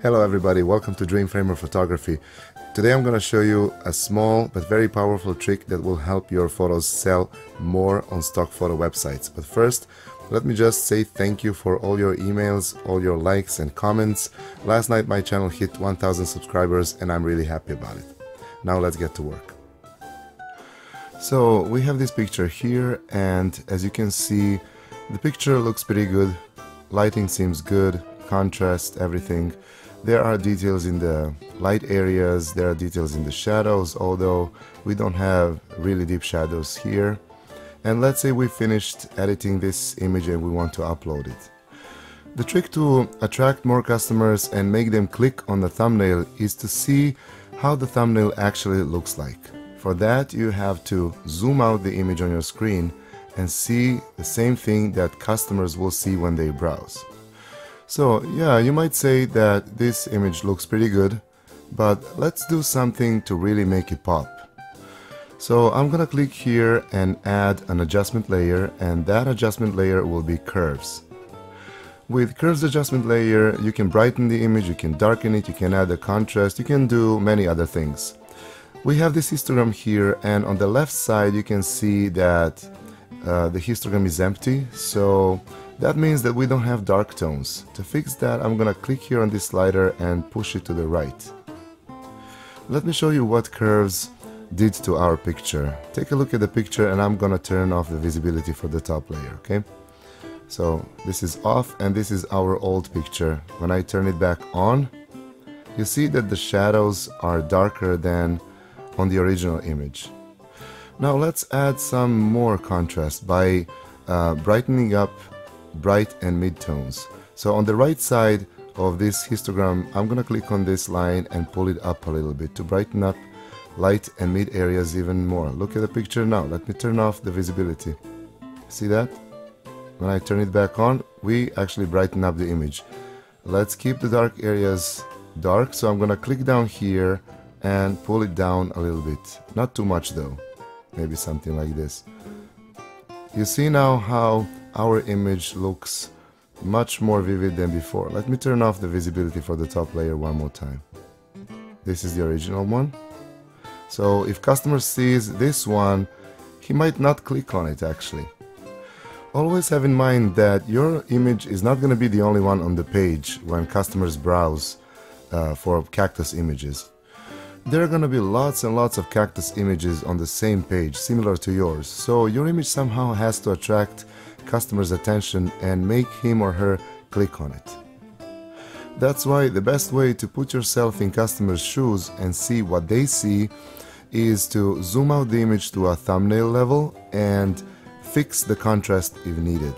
Hello everybody, welcome to Dreamframer Photography. Today I'm going to show you a small but very powerful trick that will help your photos sell more on stock photo websites. But first, let me just say thank you for all your emails, all your likes and comments. Last night my channel hit 1000 subscribers and I'm really happy about it. Now let's get to work. So we have this picture here, and as you can see, the picture looks pretty good. Lighting seems good, contrast, everything. There are details in the light areas, there are details in the shadows, although we don't have really deep shadows here. And let's say we finished editing this image and we want to upload it. The trick to attract more customers and make them click on the thumbnail is to see how the thumbnail actually looks like. For that, you have to zoom out the image on your screen and see the same thing that customers will see when they browse. So yeah, you might say that this image looks pretty good, but let's do something to really make it pop. So I'm gonna click here and add an adjustment layer, and that adjustment layer will be curves. With curves adjustment layer, you can brighten the image, you can darken it, you can add a contrast, you can do many other things. We have this histogram here, and on the left side you can see that the histogram is empty, so that means that we don't have dark tones. To fix that, I'm gonna click here on this slider and push it to the right. Let me show you what curves did to our picture. Take a look at the picture and I'm gonna turn off the visibility for the top layer, okay? So this is off and this is our old picture. When I turn it back on, you see that the shadows are darker than on the original image. Now let's add some more contrast by brightening up bright and mid-tones. So on the right side of this histogram, I'm gonna click on this line and pull it up a little bit to brighten up light and mid areas even more. Look at the picture now. Let me turn off the visibility. See that? When I turn it back on, we actually brighten up the image. Let's keep the dark areas dark, so I'm gonna click down here and pull it down a little bit. Not too much though. Maybe something like this. You see now how our image looks much more vivid than before. Let me turn off the visibility for the top layer one more time. This is the original one. So if customer sees this one, he might not click on it actually. Always have in mind that your image is not going to be the only one on the page when customers browse for cactus images. There are going to be lots and lots of cactus images on the same page, similar to yours. So your image somehow has to attract customers' attention and make him or her click on it. That's why the best way to put yourself in customers' shoes and see what they see is to zoom out the image to a thumbnail level and fix the contrast if needed.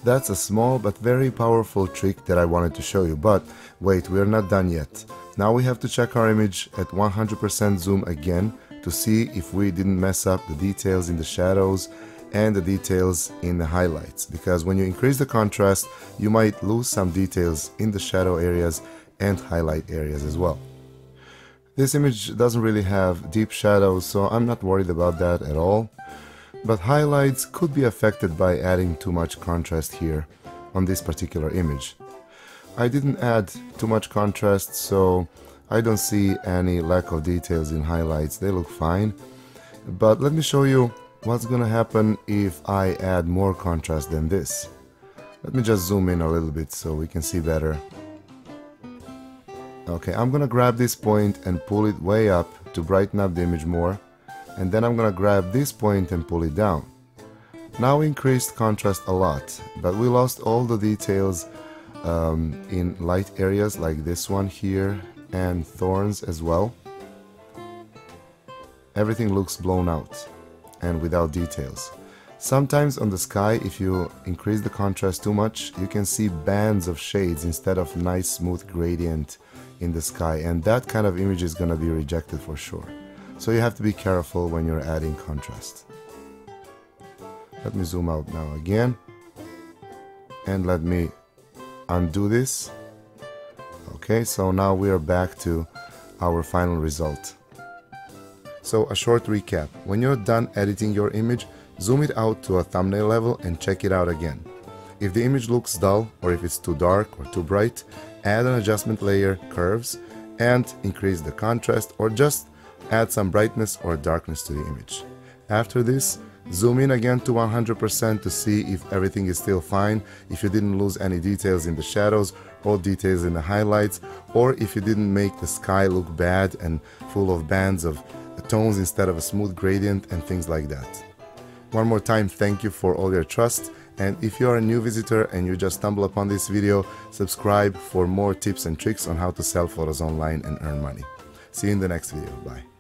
That's a small but very powerful trick that I wanted to show you. But wait, we're not done yet. Now we have to check our image at 100% zoom again to see if we didn't mess up the details in the shadows and the details in the highlights, because when you increase the contrast you might lose some details in the shadow areas and highlight areas as well. This image doesn't really have deep shadows, so I'm not worried about that at all, but highlights could be affected by adding too much contrast here on this particular image. I didn't add too much contrast, so I don't see any lack of details in highlights. They look fine, but let me show you what's gonna happen if I add more contrast than this. Let me just zoom in a little bit so we can see better. Okay, I'm gonna grab this point and pull it way up to brighten up the image more, and then I'm gonna grab this point and pull it down. Now we increased contrast a lot, but we lost all the details in light areas like this one here and thorns as well. Everything looks blown out and without details. Sometimes on the sky, if you increase the contrast too much, you can see bands of shades instead of nice smooth gradient in the sky, and that kind of image is gonna be rejected for sure. So you have to be careful when you're adding contrast. Let me zoom out now again, and let me undo this. Okay, so now we are back to our final result. So a short recap: when you're done editing your image, zoom it out to a thumbnail level and check it out again. If the image looks dull or if it's too dark or too bright, add an adjustment layer, curves, and increase the contrast, or just add some brightness or darkness to the image. After this, zoom in again to 100% to see if everything is still fine, if you didn't lose any details in the shadows or details in the highlights, or if you didn't make the sky look bad and full of bands of tones instead of a smooth gradient and things like that. One more time, thank you for all your trust, and if you are a new visitor and you just stumble upon this video, subscribe for more tips and tricks on how to sell photos online and earn money. See you in the next video. Bye.